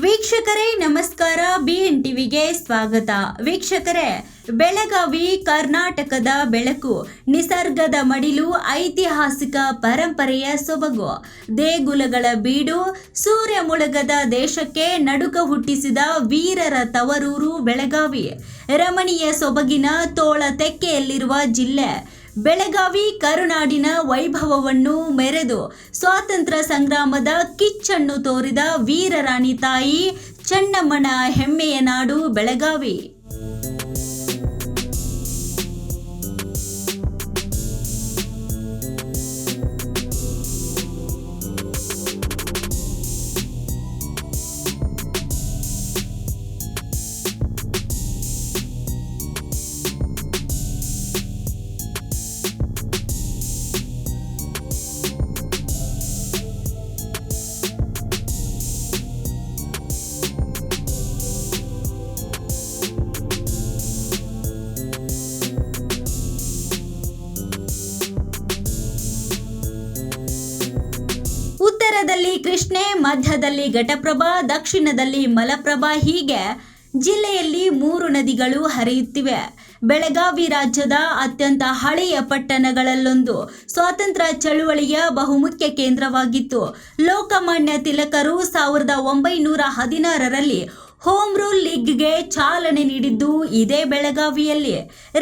ವೀಕ್ಷಕರೇ ನಮಸ್ಕಾರ. BN ಟಿವಿಗೆ ಸ್ವಾಗತ. ವೀಕ್ಷಕರೇ, ಬೆಳಗಾವಿ ಕರ್ನಾಟಕದ ಬೆಳಕು, ನಿಸರ್ಗದ ಮಡಿಲು, ಐತಿಹಾಸಿಕ ಪರಂಪರೆಯ ಸೊಬಗು, ದೇಗುಲಗಳ ಬೀಡು, ಸೂರ್ಯ ಮುಳುಗದ ದೇಶಕ್ಕೆ ನಡುಕ ಹುಟ್ಟಿಸಿದ ವೀರರ ತವರೂರು ಬೆಳಗಾವಿ. ರಮಣೀಯ ಸೊಬಗಿನ ತೋಳ ತೆಕ್ಕೆಯಲ್ಲಿರುವ ಜಿಲ್ಲೆ ಬೆಳಗಾವಿ ಕರುನಾಡಿನ ವೈಭವವನ್ನು ಮೆರೆದು ಸ್ವಾತಂತ್ರ್ಯ ಸಂಗ್ರಾಮದ ಕಿಚ್ಚನ್ನು ತೋರಿದ ವೀರರಾಣಿ ತಾಯಿ ಚೆನ್ನಮ್ಮನ ಹೆಮ್ಮೆಯ ನಾಡು ಬೆಳಗಾವಿ. ಉತ್ತರದಲ್ಲಿ ಕೃಷ್ಣೆ, ಮಧ್ಯದಲ್ಲಿ ಘಟಪ್ರಭಾ, ದಕ್ಷಿಣದಲ್ಲಿ ಮಲಪ್ರಭಾ, ಹೀಗೆ ಜಿಲ್ಲೆಯಲ್ಲಿ 3 ನದಿಗಳು ಹರಿಯುತ್ತಿವೆ. ಬೆಳಗಾವಿ ರಾಜ್ಯದ ಅತ್ಯಂತ ಹಳೆಯ ಪಟ್ಟಣಗಳಲ್ಲೊಂದು. ಸ್ವಾತಂತ್ರ್ಯ ಚಳುವಳಿಯ ಬಹುಮುಖ್ಯ ಕೇಂದ್ರವಾಗಿತ್ತು. ಲೋಕಮಾನ್ಯ ತಿಲಕರು 1916ರಲ್ಲಿ ಹೋಮ್ ರೂಲ್ ಲೀಗ್ಗೆ ಚಾಲನೆ ನೀಡಿದ್ದು ಇದೇ ಬೆಳಗಾವಿಯಲ್ಲಿ.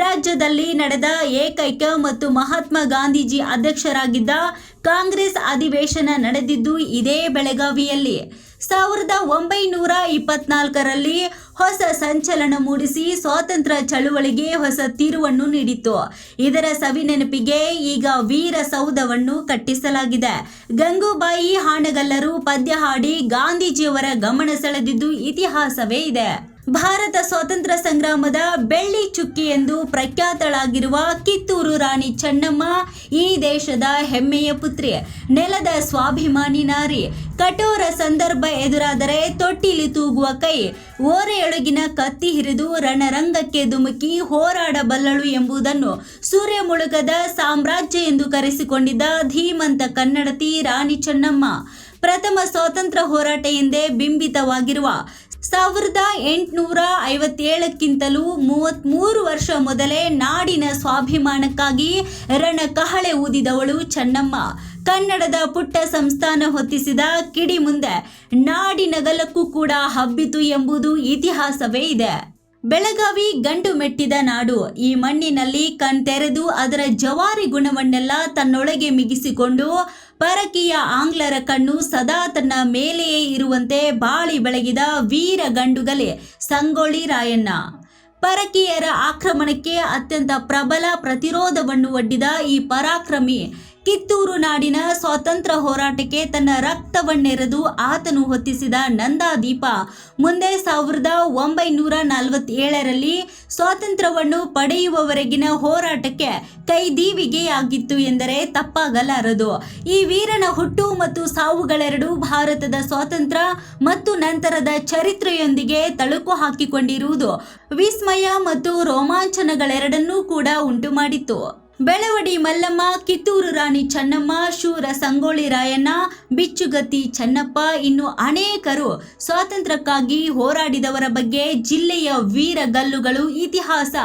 ರಾಜ್ಯದಲ್ಲಿ ನಡೆದ ಏಕೈಕ ಮತ್ತು ಮಹಾತ್ಮ ಗಾಂಧೀಜಿ ಅಧ್ಯಕ್ಷರಾಗಿದ್ದ ಕಾಂಗ್ರೆಸ್ ಅಧಿವೇಶನ ನಡೆದಿದ್ದು ಇದೇ ಬೆಳಗಾವಿಯಲ್ಲಿ. 1924ರಲ್ಲಿ ಹೊಸ ಸಂಚಲನ ಮೂಡಿಸಿ ಸ್ವಾತಂತ್ರ್ಯ ಚಳುವಳಿಗೆ ಹೊಸ ತಿರುವನ್ನು ನೀಡಿತು. ಇದರ ಸವಿನೆನಪಿಗೆ ಈಗ ವೀರ ಸೌಧವನ್ನು ಕಟ್ಟಿಸಲಾಗಿದೆ. ಗಂಗೂಬಾಯಿ ಹಾನಗಲ್ಲರು ಪದ್ಯ ಹಾಡಿ ಗಾಂಧೀಜಿಯವರ ಗಮನ ಸೆಳೆದಿದ್ದು ಇತಿಹಾಸವೇ ಇದೆ. ಭಾರತ ಸ್ವಾತಂತ್ರ್ಯ ಸಂಗ್ರಾಮದ ಬೆಳ್ಳಿ ಚುಕ್ಕಿ ಎಂದು ಪ್ರಖ್ಯಾತಳಾಗಿರುವ ಕಿತ್ತೂರು ರಾಣಿ ಚೆನ್ನಮ್ಮ ಈ ದೇಶದ ಹೆಮ್ಮೆಯ ಪುತ್ರಿ, ನೆಲದ ಸ್ವಾಭಿಮಾನಿ ನಾರಿ. ಕಠೋರ ಸಂದರ್ಭ ಎದುರಾದರೆ ತೊಟ್ಟಿಲಿ ತೂಗುವ ಕೈ, ಓರೆಯೊಳಗಿನ ಕತ್ತಿ ಹಿರಿದು ರಣರಂಗಕ್ಕೆ ಧುಮುಕಿ ಹೋರಾಡಬಲ್ಲಳು ಎಂಬುದನ್ನು ಸೂರ್ಯ ಮುಳುಗದ ಸಾಮ್ರಾಜ್ಯ ಎಂದು ಕರೆಸಿಕೊಂಡಿದ್ದ ಧೀಮಂತ ಕನ್ನಡತಿ ರಾಣಿ ಚೆನ್ನಮ್ಮ. ಪ್ರಥಮ ಸ್ವಾತಂತ್ರ್ಯ ಹೋರಾಟ ಎಂದೇ ಬಿಂಬಿತವಾಗಿರುವ 1857ಕ್ಕಿಂತಲೂ 33 ವರ್ಷ ಮೊದಲೇ ನಾಡಿನ ಸ್ವಾಭಿಮಾನಕ್ಕಾಗಿ ರಣಕಹಳೆ ಊದಿದವಳು ಚೆನ್ನಮ್ಮ. ಕನ್ನಡದ ಪುಟ್ಟ ಸಂಸ್ಥಾನ ಹೊತ್ತಿಸಿದ ಕಿಡಿ ಮುಂದೆ ನಾಡಿನಗಲಕ್ಕೂ ಕೂಡ ಹಬ್ಬಿತು ಎಂಬುದು ಇತಿಹಾಸವೇ ಇದೆ. ಬೆಳಗಾವಿ ಗಂಡು ಮೆಟ್ಟಿದ ನಾಡು. ಈ ಮಣ್ಣಿನಲ್ಲಿ ಕಣ್ತೆರೆದು ಅದರ ಜವಾರಿ ಗುಣವನ್ನೆಲ್ಲ ತನ್ನೊಳಗೆ ಮಿಗಿಸಿಕೊಂಡು ಪರಕೀಯ ಆಂಗ್ಲರ ಕಣ್ಣು ಸದಾ ತನ್ನ ಮೇಲೆಯೇ ಇರುವಂತೆ ಬಾಳಿ ಬೆಳಗಿದ ವೀರ ಗಂಡುಗಲೇ ಸಂಗೊಳ್ಳಿ ರಾಯಣ್ಣ. ಪರಕೀಯರ ಆಕ್ರಮಣಕ್ಕೆ ಅತ್ಯಂತ ಪ್ರಬಲ ಪ್ರತಿರೋಧವನ್ನು ಒಡ್ಡಿದ ಈ ಪರಾಕ್ರಮಿ ಕಿತ್ತೂರು ನಾಡಿನ ಸ್ವಾತಂತ್ರ್ಯ ಹೋರಾಟಕ್ಕೆ ತನ್ನ ರಕ್ತವನ್ನೆರೆದು ಆತನು ಹೊತ್ತಿಸಿದ ನಂದಾದೀಪ ಮುಂದೆ 1947ರಲ್ಲಿ ಸ್ವಾತಂತ್ರ್ಯವನ್ನು ಪಡೆಯುವವರೆಗಿನ ಹೋರಾಟಕ್ಕೆ ಕೈದೀವಿಗೆಯಾಗಿತ್ತು ಎಂದರೆ ತಪ್ಪಾಗಲಾರದು. ಈ ವೀರನ ಹುಟ್ಟು ಮತ್ತು ಸಾವುಗಳೆರಡೂ ಭಾರತದ ಸ್ವಾತಂತ್ರ್ಯ ಮತ್ತು ನಂತರದ ಚರಿತ್ರೆಯೊಂದಿಗೆ ತಳುಕು ಹಾಕಿಕೊಂಡಿರುವುದು ವಿಸ್ಮಯ ಮತ್ತು ರೋಮಾಂಚನಗಳೆರಡನ್ನೂ ಕೂಡ ಉಂಟು ಮಾಡಿತು. ಬೆಳವಡಿ ಮಲ್ಲಮ್ಮ, ಕಿತ್ತೂರು ರಾಣಿ ಚೆನ್ನಮ್ಮ, ಶೂರ ಸಂಗೊಳ್ಳಿ ರಾಯಣ್ಣ, ಬಿಚ್ಚುಗತ್ತಿ ಚೆನ್ನಪ್ಪ, ಇನ್ನು ಅನೇಕರು ಸ್ವಾತಂತ್ರ್ಯಕ್ಕಾಗಿ ಹೋರಾಡಿದವರ ಬಗ್ಗೆ ಜಿಲ್ಲೆಯ ವೀರಗಲ್ಲುಗಳು ಇತಿಹಾಸ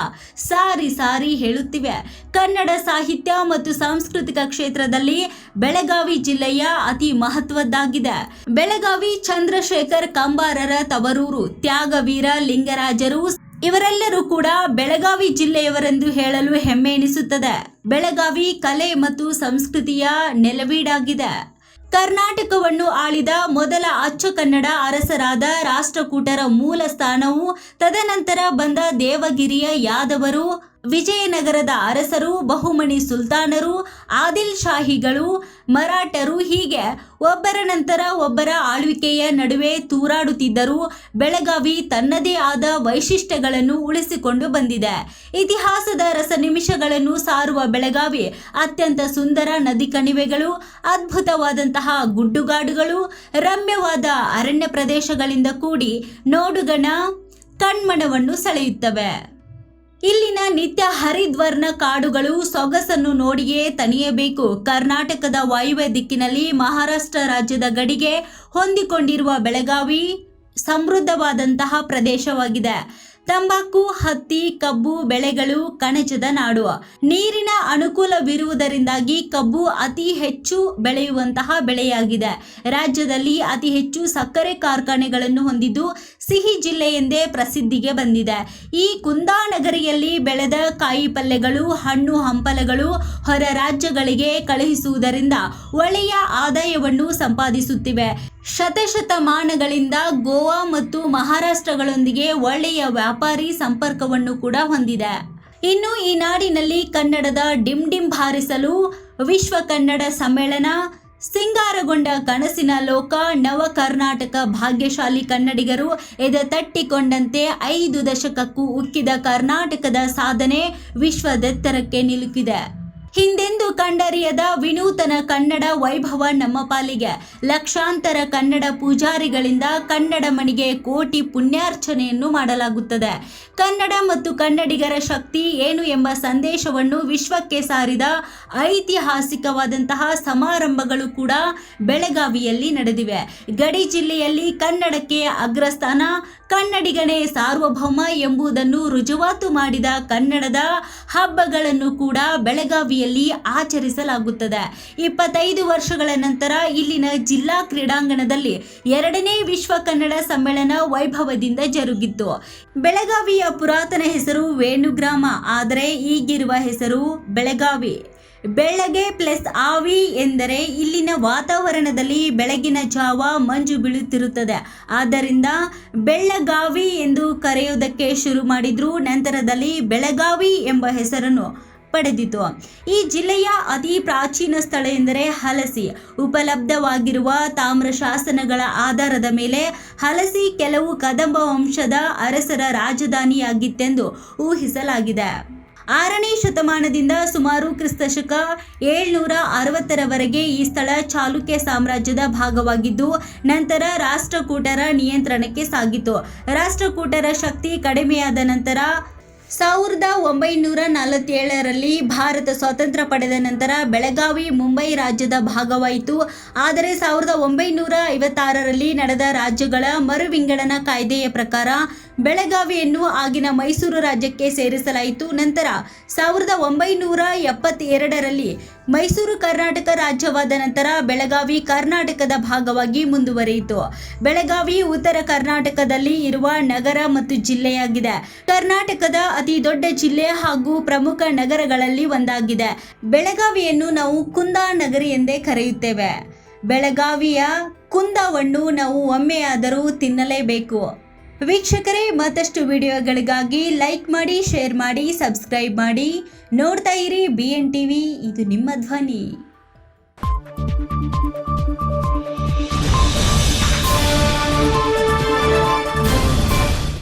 ಸಾರಿ ಸಾರಿ ಹೇಳುತ್ತಿವೆ. ಕನ್ನಡ ಸಾಹಿತ್ಯ ಮತ್ತು ಸಾಂಸ್ಕೃತಿಕ ಕ್ಷೇತ್ರದಲ್ಲಿ ಬೆಳಗಾವಿ ಜಿಲ್ಲೆಯ ಅತಿ ಮಹತ್ವದ್ದಾಗಿದೆ. ಬೆಳಗಾವಿ ಚಂದ್ರಶೇಖರ್ ಕಂಬಾರರ ತವರೂರು. ತ್ಯಾಗವೀರ ಲಿಂಗರಾಜರು ಇವರೆಲ್ಲರೂ ಕೂಡ ಬೆಳಗಾವಿ ಜಿಲ್ಲೆಯವರೆಂದು ಹೇಳಲು ಹೆಮ್ಮೆ ಎನಿಸುತ್ತದೆ. ಬೆಳಗಾವಿ ಕಲೆ ಮತ್ತು ಸಂಸ್ಕೃತಿಯ ನೆಲವೀಡಾಗಿದೆ. ಕರ್ನಾಟಕವನ್ನು ಆಳಿದ ಮೊದಲ ಅಚ್ಚ ಕನ್ನಡ ಅರಸರಾದ ರಾಷ್ಟ್ರಕೂಟರ ಮೂಲ ಸ್ಥಾನವು, ತದನಂತರ ಬಂದ ದೇವಗಿರಿಯ ಯಾದವರು, ವಿಜಯನಗರದ ಅರಸರು, ಬಹುಮನಿ ಸುಲ್ತಾನರು, ಆದಿಲ್ ಶಾಹಿಗಳು, ಮರಾಠರು, ಹೀಗೆ ಒಬ್ಬರ ನಂತರ ಒಬ್ಬರ ಆಳ್ವಿಕೆಯ ನಡುವೆ ತೂರಾಡುತ್ತಿದ್ದರೂ ಬೆಳಗಾವಿ ತನ್ನದೇ ಆದ ವೈಶಿಷ್ಟ್ಯಗಳನ್ನು ಉಳಿಸಿಕೊಂಡು ಬಂದಿದೆ. ಇತಿಹಾಸದ ರಸ ನಿಮಿಷಗಳನ್ನು ಸಾರುವ ಬೆಳಗಾವಿ ಅತ್ಯಂತ ಸುಂದರ ನದಿ ಕಣಿವೆಗಳು, ಅದ್ಭುತವಾದಂತಹ ಗುಡ್ಡುಗಾಡುಗಳು, ರಮ್ಯವಾದ ಅರಣ್ಯ ಪ್ರದೇಶಗಳಿಂದ ಕೂಡಿ ನೋಡುಗಣ ಕಣ್ಮನವನ್ನು ಸೆಳೆಯುತ್ತವೆ. ಇಲ್ಲಿನ ನಿತ್ಯ ಹರಿದ್ವರ್ಣ ಕಾಡುಗಳು ಸೊಗಸನ್ನು ನೋಡಿಯೇ ತಣಿಯಬೇಕು. ಕರ್ನಾಟಕದ ವಾಯುವ್ಯ ದಿಕ್ಕಿನಲ್ಲಿ ಮಹಾರಾಷ್ಟ್ರ ರಾಜ್ಯದ ಗಡಿಗೆ ಹೊಂದಿಕೊಂಡಿರುವ ಬೆಳಗಾವಿ ಸಮೃದ್ಧವಾದಂತಹ ಪ್ರದೇಶವಾಗಿದೆ. ತಂಬಾಕು, ಹತ್ತಿ, ಕಬ್ಬು ಬೆಳೆಗಳು ಕಣಜದ ನಾಡು. ನೀರಿನ ಅನುಕೂಲವಿರುವುದರಿಂದಾಗಿ ಕಬ್ಬು ಅತಿ ಹೆಚ್ಚು ಬೆಳೆಯುವಂತಹ ಬೆಳೆಯಾಗಿದೆ. ರಾಜ್ಯದಲ್ಲಿ ಅತಿ ಹೆಚ್ಚು ಸಕ್ಕರೆ ಕಾರ್ಖಾನೆಗಳನ್ನು ಹೊಂದಿದ್ದು ಸಿಹಿ ಜಿಲ್ಲೆ ಎಂದೇ ಪ್ರಸಿದ್ಧಿಗೆ ಬಂದಿದೆ. ಈ ಕುಂದಾನಗರಿಯಲ್ಲಿ ಬೆಳೆದ ಕಾಯಿ ಪಲ್ಯಗಳು, ಹಣ್ಣು ಹಂಪಲಗಳು ಹೊರ ರಾಜ್ಯಗಳಿಗೆ ಕಳುಹಿಸುವುದರಿಂದ ಒಳ್ಳೆಯ ಆದಾಯವನ್ನು ಸಂಪಾದಿಸುತ್ತಿವೆ. ಶತಶತಮಾನಗಳಿಂದ ಗೋವಾ ಮತ್ತು ಮಹಾರಾಷ್ಟ್ರಗಳೊಂದಿಗೆ ಒಳ್ಳೆಯ ವ್ಯಾಪಾರಿ ಸಂಪರ್ಕವನ್ನು ಕೂಡ ಹೊಂದಿದೆ. ಇನ್ನು ಈ ನಾಡಿನಲ್ಲಿ ಕನ್ನಡದ ಡಿಮ್ ಡಿಮ್ ಬಾರಿಸಲು ವಿಶ್ವ ಕನ್ನಡ ಸಮ್ಮೇಳನ, ಸಿಂಗಾರಗೊಂಡ ಕನಸಿನ ಲೋಕ, ನವ ಕರ್ನಾಟಕ ಭಾಗ್ಯಶಾಲಿ ಕನ್ನಡಿಗರು ಎದೆ ತಟ್ಟಿಕೊಂಡಂತೆ 5 ದಶಕಕ್ಕೂ ಉಕ್ಕಿದ ಕರ್ನಾಟಕದ ಸಾಧನೆ ವಿಶ್ವದೆತ್ತರಕ್ಕೆ ನಿಲುಕಿದೆ. ಹಿಂದೆಂದೂ ಕಂಡರಿಯದ ವಿನೂತನ ಕನ್ನಡ ವೈಭವ ನಮ್ಮ ಪಾಲಿಗೆ. ಲಕ್ಷಾಂತರ ಕನ್ನಡ ಪೂಜಾರಿಗಳಿಂದ ಕನ್ನಡ ಮಣಿಗೆ ಕೋಟಿ ಪುಣ್ಯಾರ್ಚನೆಯನ್ನು ಮಾಡಲಾಗುತ್ತದೆ. ಕನ್ನಡ ಮತ್ತು ಕನ್ನಡಿಗರ ಶಕ್ತಿ ಏನು ಎಂಬ ಸಂದೇಶವನ್ನು ವಿಶ್ವಕ್ಕೆ ಸಾರಿದ ಐತಿಹಾಸಿಕವಾದಂತಹ ಸಮಾರಂಭಗಳು ಕೂಡ ಬೆಳಗಾವಿಯಲ್ಲಿ ನಡೆದಿವೆ. ಗಡಿ ಜಿಲ್ಲೆಯಲ್ಲಿ ಕನ್ನಡಕ್ಕೆ ಅಗ್ರಸ್ಥಾನ, ಕನ್ನಡಿಗನೇ ಸಾರ್ವಭೌಮ ಎಂಬುದನ್ನು ರುಜುವಾತು ಮಾಡಿದ ಕನ್ನಡದ ಹಬ್ಬಗಳನ್ನು ಕೂಡ ಬೆಳಗಾವಿಯಲ್ಲಿ ಆಚರಿಸಲಾಗುತ್ತದೆ. 25 ವರ್ಷಗಳ ನಂತರ ಇಲ್ಲಿನ ಜಿಲ್ಲಾ ಕ್ರೀಡಾಂಗಣದಲ್ಲಿ 2ನೇ ವಿಶ್ವ ಕನ್ನಡ ಸಮ್ಮೇಳನ ವೈಭವದಿಂದ ಜರುಗಿತ್ತು. ಬೆಳಗಾವಿಯ ಪುರಾತನ ಹೆಸರು ವೇಣುಗ್ರಾಮ, ಆದರೆ ಈಗಿರುವ ಹೆಸರು ಬೆಳಗಾವಿ. ಬೆಳ್ಳಗೆ ಪ್ಲಸ್ ಆವಿ ಎಂದರೆ ಇಲ್ಲಿನ ವಾತಾವರಣದಲ್ಲಿ ಬೆಳಗಿನ ಜಾವ ಮಂಜು ಬೀಳುತ್ತಿರುತ್ತದೆ. ಆದ್ದರಿಂದ ಬೆಳ್ಳಗಾವಿ ಎಂದು ಕರೆಯುವುದಕ್ಕೆ ಶುರು ಮಾಡಿದ್ರು. ನಂತರದಲ್ಲಿ ಬೆಳಗಾವಿ ಎಂಬ ಹೆಸರನ್ನು ಪಡೆದಿತು. ಈ ಜಿಲ್ಲೆಯ ಅತಿ ಪ್ರಾಚೀನ ಸ್ಥಳ ಎಂದರೆ ಹಲಸಿ. ಉಪಲಬ್ಧವಾಗಿರುವ ತಾಮ್ರ ಶಾಸನಗಳ ಆಧಾರದ ಮೇಲೆ ಹಲಸಿ ಕೆಲವು ಕದಂಬ ವಂಶದ ಅರಸರ ರಾಜಧಾನಿಯಾಗಿತ್ತೆಂದು ಊಹಿಸಲಾಗಿದೆ. 6ನೇ ಶತಮಾನದಿಂದ ಸುಮಾರು ಕ್ರಿಸ್ತಶಕ 760ರವರೆಗೆ ಈ ಸ್ಥಳ ಚಾಲುಕ್ಯ ಸಾಮ್ರಾಜ್ಯದ ಭಾಗವಾಗಿದ್ದು ನಂತರ ರಾಷ್ಟ್ರಕೂಟರ ನಿಯಂತ್ರಣಕ್ಕೆ ಸಾಗಿತು. ರಾಷ್ಟ್ರಕೂಟರ ಶಕ್ತಿ ಕಡಿಮೆಯಾದ ನಂತರ 1947ರಲ್ಲಿ ಭಾರತ ಸ್ವಾತಂತ್ರ್ಯ ಪಡೆದ ನಂತರ ಬೆಳಗಾವಿ ಮುಂಬೈ ರಾಜ್ಯದ ಭಾಗವಾಯಿತು. ಆದರೆ 1956ರಲ್ಲಿ ನಡೆದ ರಾಜ್ಯಗಳ ಮರುವಿಂಗಡಣಾ ಕಾಯ್ದೆಯ ಪ್ರಕಾರ ಬೆಳಗಾವಿಯನ್ನು ಆಗಿನ ಮೈಸೂರು ರಾಜ್ಯಕ್ಕೆ ಸೇರಿಸಲಾಯಿತು. ನಂತರ 1972ರಲ್ಲಿ ಮೈಸೂರು ಕರ್ನಾಟಕ ರಾಜ್ಯವಾದ ನಂತರ ಬೆಳಗಾವಿ ಕರ್ನಾಟಕದ ಭಾಗವಾಗಿ ಮುಂದುವರಿಯಿತು. ಬೆಳಗಾವಿ ಉತ್ತರ ಕರ್ನಾಟಕದಲ್ಲಿ ಇರುವ ನಗರ ಮತ್ತು ಜಿಲ್ಲೆಯಾಗಿದೆ. ಕರ್ನಾಟಕದ ಅತಿ ದೊಡ್ಡ ಜಿಲ್ಲೆ ಹಾಗೂ ಪ್ರಮುಖ ನಗರಗಳಲ್ಲಿ ಒಂದಾಗಿದೆ. ಬೆಳಗಾವಿಯನ್ನು ನಾವು ಕುಂದಾನಗರಿ ಎಂದೇ ಕರೆಯುತ್ತೇವೆ. ಬೆಳಗಾವಿಯ ಕುಂದವನ್ನು ನಾವು ಒಮ್ಮೆಯಾದರೂ ತಿನ್ನಲೇಬೇಕು. ವೀಕ್ಷಕರೇ, ಮತ್ತಷ್ಟು ವಿಡಿಯೋಗಳಿಗಾಗಿ ಲೈಕ್ ಮಾಡಿ, ಶೇರ್ ಮಾಡಿ, ಸಬ್ಸ್ಕ್ರೈಬ್ ಮಾಡಿ. ನೋಡ್ತಾ ಇರಿ BN TV, ಇದು ನಿಮ್ಮ ಧ್ವನಿ.